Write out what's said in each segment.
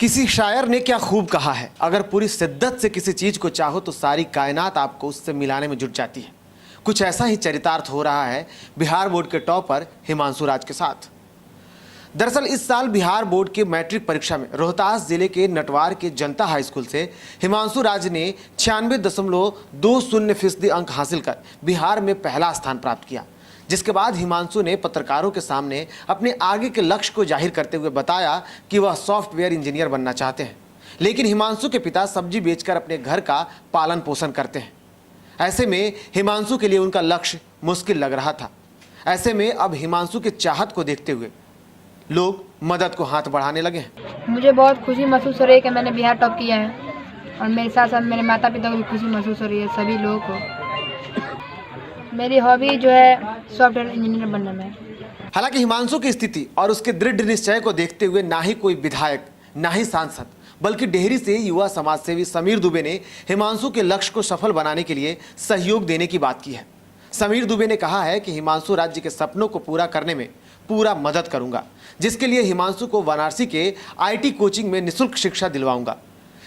किसी शायर ने क्या खूब कहा है, अगर पूरी शिद्दत से किसी चीज को चाहो तो सारी कायनात आपको उससे मिलाने में जुट जाती है। कुछ ऐसा ही चरितार्थ हो रहा है बिहार बोर्ड के टॉपर हिमांशु राज के साथ। दरअसल इस साल बिहार बोर्ड की मैट्रिक परीक्षा में रोहतास जिले के नटवार के जनता हाई स्कूल से हिमांशु राज ने 96.20% अंक हासिल कर बिहार में पहला स्थान प्राप्त किया। जिसके बाद हिमांशु ने पत्रकारों के सामने अपने आगे के लक्ष्य को जाहिर करते हुए बताया कि वह सॉफ्टवेयर इंजीनियर बनना चाहते हैं, लेकिन हिमांशु के पिता सब्जी बेचकर अपने घर का पालन पोषण करते हैं। ऐसे में हिमांशु के लिए उनका लक्ष्य मुश्किल लग रहा था। ऐसे में अब हिमांशु की चाहत को देखते हुए लोग मदद को हाथ बढ़ाने लगे हैं। मुझे बहुत खुशी महसूस हो रही है कि मैंने बिहार टॉप किया है और मेरे साथ साथ मेरे माता पिता को भी खुशी महसूस हो रही है, सभी लोगों को। मेरी हॉबी जो है सॉफ्टवेयर इंजीनियर बनना में। हालांकि हिमांशु की स्थिति और उसके दृढ़ निश्चय को देखते हुए ना ही कोई विधायक, ना ही सांसद, बल्कि डेहरी से युवा समाज सेवी समीर दुबे ने हिमांशु के लक्ष्य को सफल बनाने के लिए सहयोग देने की बात की है। समीर दुबे ने कहा है कि हिमांशु राज्य के सपनों को पूरा करने में पूरा मदद करूंगा, जिसके लिए हिमांशु को वाराणसी के आईटी कोचिंग में निःशुल्क शिक्षा दिलवाऊंगा।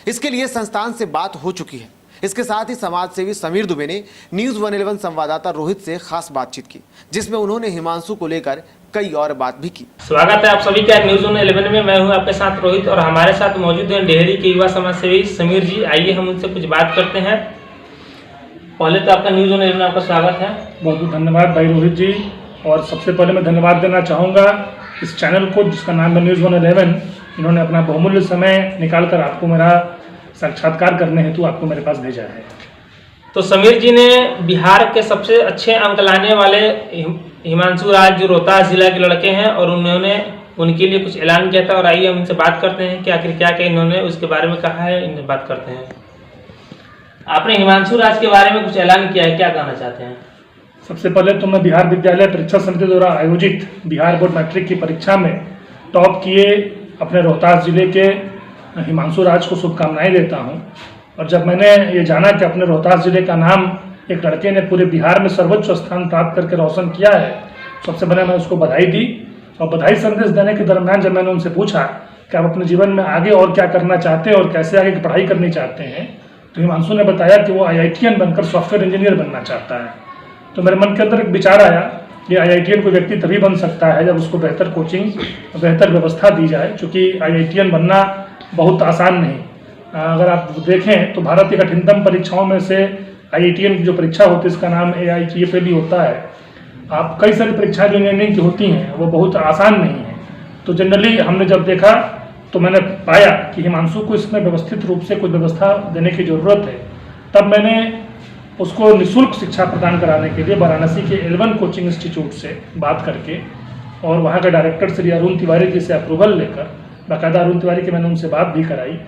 इसके लिए संस्थान से बात हो चुकी है। इसके साथ ही समाज सेवी समीर दुबे ने न्यूज़ 111 संवाददाता रोहित से खास बातचीत की, जिसमें उन्होंने हिमांशु को लेकर कई और बात भी की। स्वागत है आप सभी का न्यूज़ 111 में। मैं हूं आपके साथ रोहित और हमारे साथ मौजूद हैं डेहरी के युवा समाज सेवी समीर जी। आइए हम उनसे कुछ बात करते हैं। पहले तो आपका न्यूज़ 111 में आपका स्वागत है। बहुत बहुत धन्यवाद भाई रोहित जी। और सबसे पहले मैं धन्यवाद देना चाहूँगा इस चैनल को जिसका नाम है न्यूज़ 111। इन्होंने अपना बहुमूल्य समय निकाल कर आपको मेरा साक्षात्कार करने हेतु आपको मेरे पास भेजा है। तो समीर जी ने बिहार के सबसे अच्छे अंक लाने वाले हिमांशु राज जो रोहतास जिला के लड़के हैं और उन्होंने उनके लिए कुछ ऐलान किया था और आइए हम उनसे बात करते हैं कि आखिर क्या क्या इन्होंने उसके बारे में कहा है। इनसे बात करते हैं। आपने हिमांशु राज के बारे में कुछ ऐलान किया है, क्या कहना चाहते हैं? सबसे पहले तो मैं बिहार विद्यालय परीक्षा समिति द्वारा आयोजित बिहार बोर्ड मैट्रिक की परीक्षा में टॉप किए अपने रोहतास जिले के हिमांशु राज को शुभकामनाएं देता हूं। और जब मैंने ये जाना कि अपने रोहतास जिले का नाम एक लड़के ने पूरे बिहार में सर्वोच्च स्थान प्राप्त करके रोशन किया है, सबसे पहले मैं उसको बधाई दी। और बधाई संदेश देने के दरम्यान जब मैंने उनसे पूछा कि आप अपने जीवन में आगे और क्या करना चाहते हैं और कैसे आगे की पढ़ाई करनी चाहते हैं, तो हिमांशु ने बताया कि वो IITian बनकर सॉफ्टवेयर इंजीनियर बनना चाहता है। तो मेरे मन के अंदर एक विचार आया कि IITian कोई व्यक्ति तभी बन सकता है जब उसको बेहतर कोचिंग, बेहतर व्यवस्था दी जाए, क्योंकि IITian बनना बहुत आसान नहीं। अगर आप देखें तो भारत की कठिनतम परीक्षाओं में से IITian की जो परीक्षा होती है इसका नाम AITFL होता है। आप कई सारी परीक्षाएं जो इंजीनियरिंग की होती हैं वो बहुत आसान नहीं है। तो जनरली हमने जब देखा तो मैंने पाया कि हिमांशु को इसमें व्यवस्थित रूप से कोई व्यवस्था देने की ज़रूरत है। तब मैंने उसको निःशुल्क शिक्षा प्रदान कराने के लिए वाराणसी के L1 कोचिंग इंस्टीट्यूट से बात करके और वहाँ के डायरेक्टर श्री अरुण तिवारी जी से अप्रूवल लेकर, बाकायदा अरुण तिवारी की मैंने उनसे बात भी कराई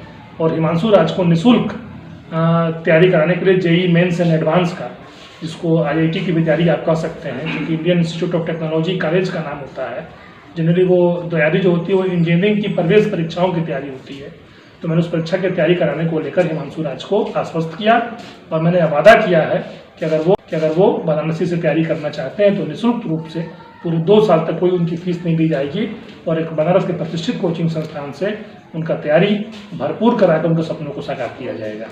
और हिमांशु राज को निःशुल्क तैयारी कराने के लिए JEE मेंस एंड एडवांस का, जिसको IIT की भी तैयारी आप कह सकते हैं, जो कि Indian institute of technology college का नाम होता है। जनरली वो तैयारी जो होती है वो इंजीनियरिंग की प्रवेश परीक्षाओं की तैयारी होती है। तो मैंने उस परीक्षा की तैयारी कराने को लेकर हिमांशु राज को आश्वस्त किया और मैंने वादा किया है कि अगर वो वाराणसी से तैयारी करना चाहते हैं तो निःशुल्क रूप से पूरे 2 साल तक कोई उनकी फीस नहीं दी जाएगी और एक बनारस के प्रतिष्ठित कोचिंग संस्थान से उनका तैयारी भरपूर कराकर उनके सपनों को साकार किया जाएगा।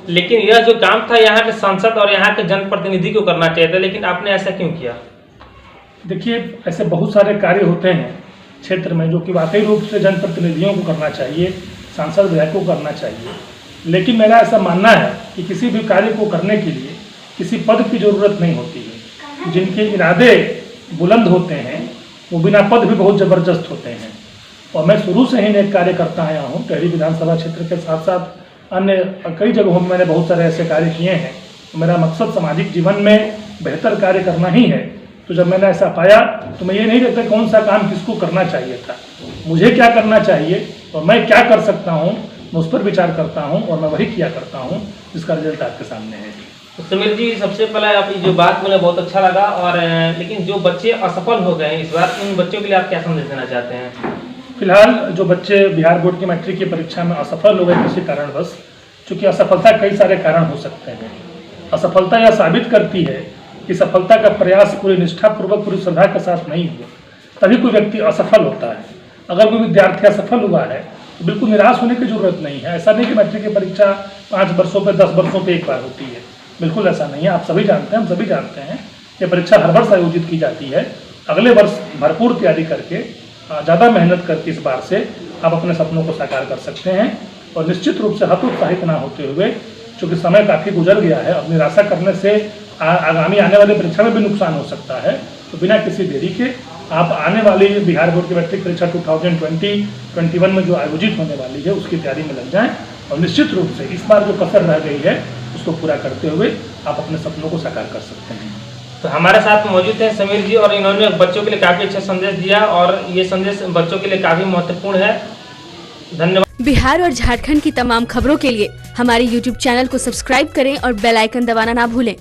लेकिन यह जो काम था यहाँ के सांसद और यहाँ के जनप्रतिनिधि को करना चाहिए था, लेकिन आपने ऐसा क्यों किया? देखिए, ऐसे बहुत सारे कार्य होते हैं क्षेत्र में जो कि वाकई रूप से जनप्रतिनिधियों को करना चाहिए, सांसद विधायकों को करना चाहिए। लेकिन मेरा ऐसा मानना है कि किसी भी कार्य को करने के लिए किसी पद की ज़रूरत नहीं होती है। जिनके इरादे बुलंद होते हैं वो बिना पद भी बहुत ज़बरदस्त होते हैं। और मैं शुरू से ही नेक कार्य करता आया हूँ। डेहरी विधानसभा क्षेत्र के साथ साथ अन्य कई जगहों में मैंने बहुत सारे ऐसे कार्य किए हैं। मेरा मकसद सामाजिक जीवन में बेहतर कार्य करना ही है। तो जब मैंने ऐसा पाया तो मैं ये नहीं देखता कौन सा काम किसको करना चाहिए था, मुझे क्या करना चाहिए और मैं क्या कर सकता हूँ, मैं उस पर विचार करता हूँ और मैं वही किया करता हूँ जिसका रिजल्ट आपके सामने है। तो समीर जी, सबसे पहले आप जो बात बोले बहुत अच्छा लगा। और लेकिन जो बच्चे असफल हो गए इस बार, उन बच्चों के लिए आप क्या संदेश देना चाहते हैं? फिलहाल जो बच्चे बिहार बोर्ड की मैट्रिक की परीक्षा में असफल हो गए किसी कारणवश, चूँकि असफलता कई सारे कारण हो सकते हैं। असफलता यह साबित करती है कि सफलता का प्रयास पूरी निष्ठापूर्वक, पूरी श्रद्धा के साथ नहीं हुआ, तभी कोई व्यक्ति असफल होता है। अगर कोई विद्यार्थी असफल हुआ है तो बिल्कुल निराश होने की जरूरत नहीं है। ऐसा नहीं कि मैट्रिक की परीक्षा 5 वर्षों पे 10 वर्षों पे एक बार होती है, बिल्कुल ऐसा नहीं है। आप सभी जानते हैं, हम सभी जानते हैं, ये परीक्षा हर वर्ष आयोजित की जाती है। अगले वर्ष भरपूर तैयारी करके, ज़्यादा मेहनत करके इस बार से आप अपने सपनों को साकार कर सकते हैं। और निश्चित रूप से हतोत्साहित ना होते हुए, चूँकि समय काफ़ी गुजर गया है, अब निराशा करने से आगामी आने वाली परीक्षा में भी नुकसान हो सकता है। तो बिना किसी देरी के आप आने वाली बिहार बोर्ड की मैट्रिक परीक्षा 2020-21 में जो आयोजित होने वाली है उसकी तैयारी में लग जाएं। और निश्चित रूप से इस बार जो कसर रह गई है उसको पूरा करते हुए आप अपने सपनों को साकार कर सकते हैं। तो हमारे साथ मौजूद हैं समीर जी, और इन्होंने बच्चों के लिए काफ़ी अच्छा संदेश दिया और ये संदेश बच्चों के लिए काफ़ी महत्वपूर्ण है। धन्यवाद। बिहार और झारखंड की तमाम खबरों के लिए हमारे YouTube चैनल को सब्सक्राइब करें और बेल आइकन दबाना ना भूलें।